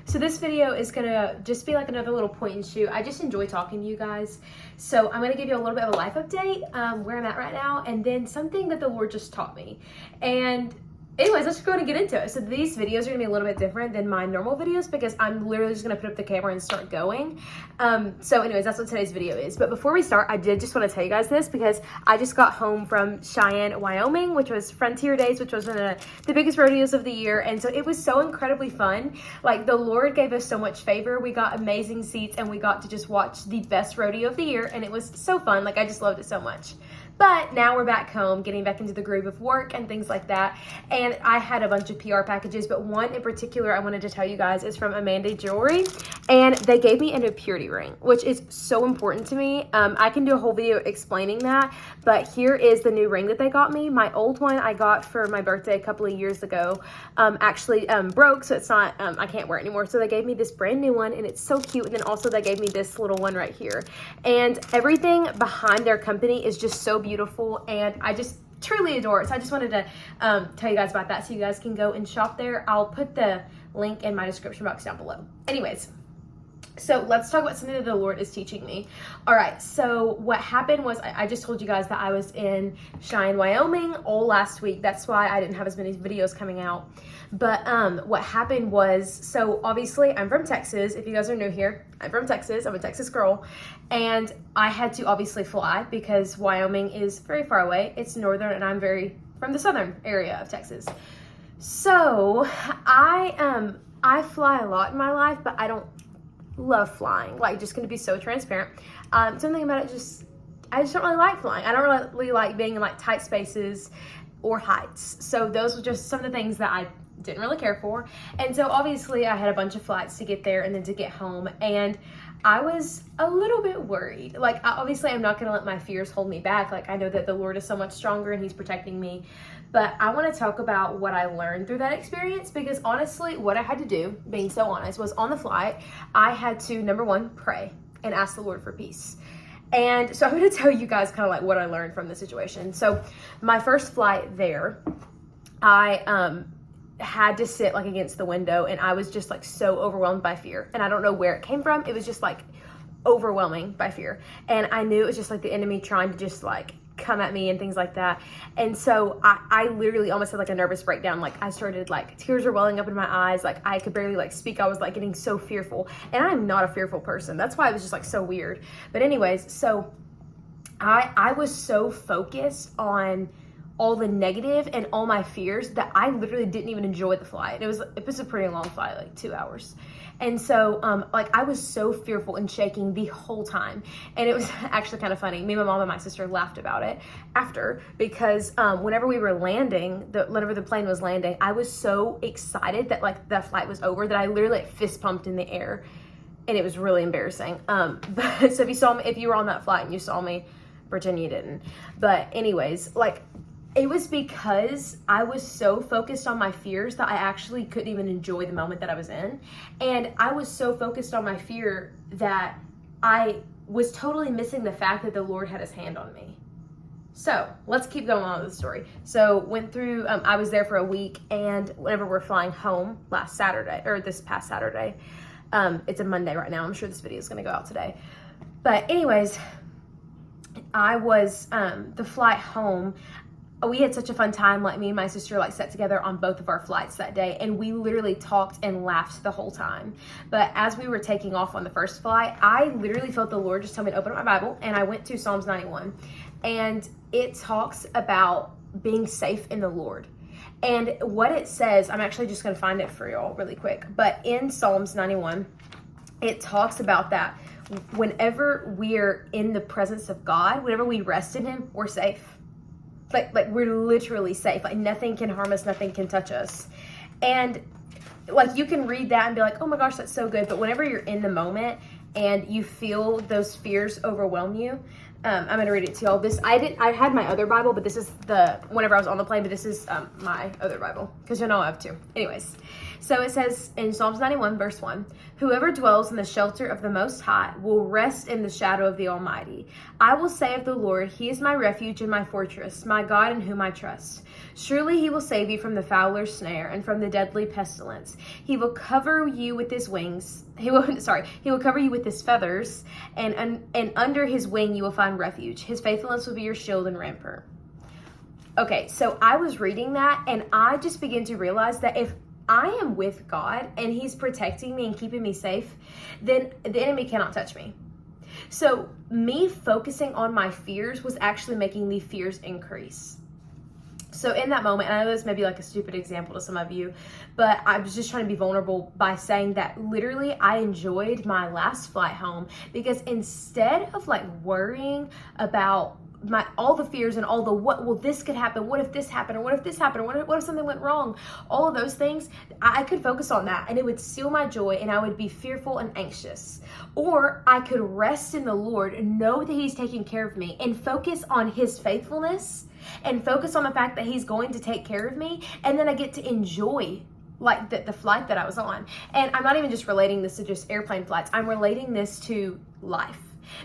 So this video is gonna just be like another little point and shoot. I just enjoy talking to you guys. So I'm gonna give you a little bit of a life update, where I'm at right now, and then something that the Lord just taught me. And anyways, let's go ahead and get into it. So these videos are gonna be a little bit different than my normal videos because I'm literally just gonna put up the camera and start going. So anyways, that's what today's video is. But before we start, I did just want to tell you guys this because I just got home from Cheyenne, Wyoming, which was Frontier Days, which was one of the biggest rodeos of the year. And so it was so incredibly fun. Like, the Lord gave us so much favor. We got amazing seats and we got to just watch the best rodeo of the year. And it was so fun. Like, I just loved it so much. But now we're back home, getting back into the groove of work and things like that. And I had a bunch of PR packages, but one in particular I wanted to tell you guys is from Amandi Jewelry. And they gave me an purity ring, which is so important to me. I can do a whole video explaining that, but here is the new ring that they got me. My old one I got for my birthday a couple of years ago actually broke, so it's not, I can't wear it anymore. So they gave me this brand new one, and it's so cute. And then also they gave me this little one right here. And everything behind their company is just so beautiful, and I just truly adore it. So I just wanted to tell you guys about that so you guys can go and shop there. I'll put the link in my description box down below. Anyways, so let's talk about something that the Lord is teaching me. All right, so what happened was I just told you guys that I was in Cheyenne, Wyoming all last week. That's why I didn't have as many videos coming out. But what happened was, so obviously I'm from Texas. If you guys are new here, I'm from Texas. I'm a Texas girl. And I had to obviously fly because Wyoming is very far away. It's northern and I'm from the southern area of Texas. So I fly a lot in my life, but I don't love flying. Like, just gonna be so transparent. Something about it I just don't really like flying. I don't really like being in like tight spaces or heights. So those were just some of the things that I didn't really care for. And so obviously I had a bunch of flights to get there and then to get home. And I was a little bit worried. Like, obviously I'm not gonna let my fears hold me back. Like, I know that the Lord is so much stronger and he's protecting me. But I want to talk about what I learned through that experience, because honestly, what I had to do, being so honest, was on the flight, I had to, number one, pray and ask the Lord for peace. And so I'm going to tell you guys kind of like what I learned from the situation. So my first flight there, I had to sit like against the window, and I was just like so overwhelmed by fear. And I don't know where it came from. It was just like overwhelming by fear. And I knew it was just like the enemy trying to just like come at me and things like that. And so I literally almost had like a nervous breakdown. Like, I started, like, tears were welling up in my eyes. Like, I could barely like speak. I was like getting so fearful, and I'm not a fearful person. That's why it was just like so weird. But anyways, so I was so focused on all the negative and all my fears that I literally didn't even enjoy the flight. It was a pretty long flight, like 2 hours. And so, like, I was so fearful and shaking the whole time. And it was actually kind of funny. Me, my mom, and my sister laughed about it after, because whenever we were landing, whenever the plane was landing, I was so excited that, like, the flight was over that I literally like, fist pumped in the air. And it was really embarrassing. But so if you were on that flight and you saw me, pretend you didn't. But anyways, like, it was because I was so focused on my fears that I actually couldn't even enjoy the moment that I was in. And I was so focused on my fear that I was totally missing the fact that the Lord had his hand on me. So let's keep going on with the story. So went through, I was there for a week, and whenever we're flying home this past Saturday, it's a Monday right now. I'm sure this video is going to go out today. But anyways, I was, the flight home, we had such a fun time. Like, me and my sister like sat together on both of our flights that day, and we literally talked and laughed the whole time. But as we were taking off on the first flight, I literally felt the Lord just tell me to open up my Bible, and I went to Psalms 91, and it talks about being safe in the Lord. And what it says, I'm actually just going to find it for y'all really quick, but in Psalms 91, it talks about that whenever we're in the presence of God, whenever we rest in him, we're safe. Like we're literally safe. Like, nothing can harm us, nothing can touch us. And like, you can read that and be like, oh my gosh, that's so good. But whenever you're in the moment and you feel those fears overwhelm you, I'm going to read it to y'all. I had my other Bible, but this is whenever I was on the plane, but this is my other Bible, because you know I have two. Anyways, so it says in Psalms 91, verse 1, whoever dwells in the shelter of the Most High will rest in the shadow of the Almighty. I will say of the Lord, he is my refuge and my fortress, my God in whom I trust. Surely he will save you from the fowler's snare and from the deadly pestilence. He will cover you with his wings. He will cover you with his feathers, and under his wing you will find refuge. His faithfulness will be your shield and rampart. Okay, so I was reading that, and I just began to realize that if I am with God and he's protecting me and keeping me safe, then the enemy cannot touch me. So me focusing on my fears was actually making the fears increase. So in that moment, and I know this may be like a stupid example to some of you, but I was just trying to be vulnerable by saying that literally I enjoyed my last flight home, because instead of like worrying about all the fears and all the this could happen, what if this happened, or what if this happened, or what if something went wrong, all of those things, I could focus on that and it would steal my joy and I would be fearful and anxious. Or I could rest in the Lord, know that he's taking care of me, and focus on his faithfulness and focus on the fact that he's going to take care of me, and then I get to enjoy like the flight that I was on. And I'm not even just relating this to just airplane flights, I'm relating this to life.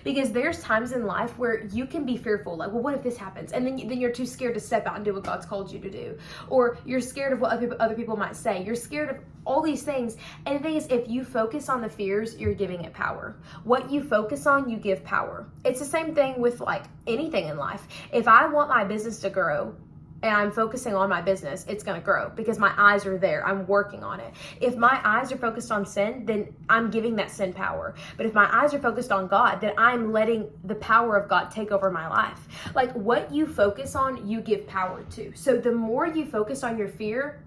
Because there's times in life where you can be fearful, like, well, what if this happens? And then you're too scared to step out and do what God's called you to do. Or you're scared of what other people might say. You're scared of all these things. And the thing is, if you focus on the fears, you're giving it power. What you focus on, you give power. It's the same thing with like anything in life. If I want my business to grow, and I'm focusing on my business, it's going to grow because my eyes are there. I'm working on it. If my eyes are focused on sin, then I'm giving that sin power. But if my eyes are focused on God, then I'm letting the power of God take over my life. Like what you focus on, you give power to. So the more you focus on your fear,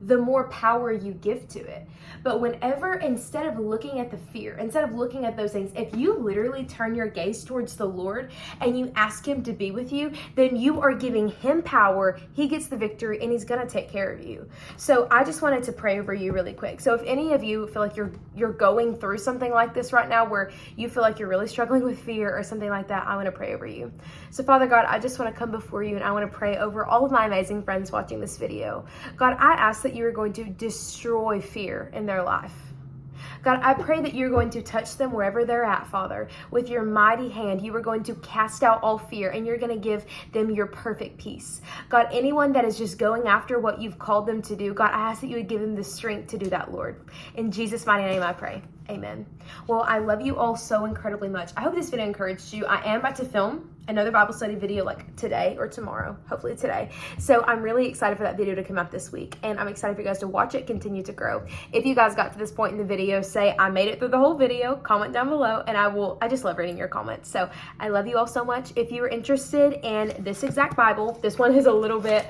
the more power you give to it. But whenever, instead of looking at the fear, instead of looking at those things, if you literally turn your gaze towards the Lord and you ask him to be with you, then you are giving him power. He gets the victory and he's going to take care of you. So I just wanted to pray over you really quick. So if any of you feel like you're going through something like this right now, where you feel like you're really struggling with fear or something like that, I want to pray over you. So Father God, I just want to come before you and I want to pray over all of my amazing friends watching this video. God, I ask that you are going to destroy fear in their life. God, I pray that you're going to touch them wherever they're at, Father. With your mighty hand, you are going to cast out all fear and you're going to give them your perfect peace. God, anyone that is just going after what you've called them to do, God, I ask that you would give them the strength to do that, Lord. In Jesus' mighty name I pray. Amen. Well, I love you all so incredibly much. I hope this video encouraged you. I am about to film another Bible study video like today or tomorrow, hopefully today. So I'm really excited for that video to come out this week, and I'm excited for you guys to watch it continue to grow. If you guys got to this point in the video, say I made it through the whole video, comment down below, and I just love reading your comments. So I love you all so much. If you are interested in this exact Bible, this one is a little bit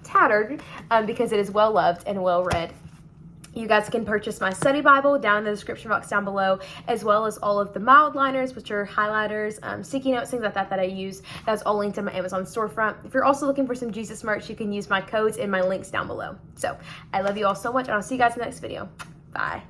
tattered because it is well loved and well read. You guys can purchase my study Bible down in the description box down below, as well as all of the mild liners, which are highlighters, sticky notes, things like that I use. That's all linked in my Amazon storefront. If you're also looking for some Jesus merch, you can use my codes and my links down below. So I love you all so much, and I'll see you guys in the next video. Bye.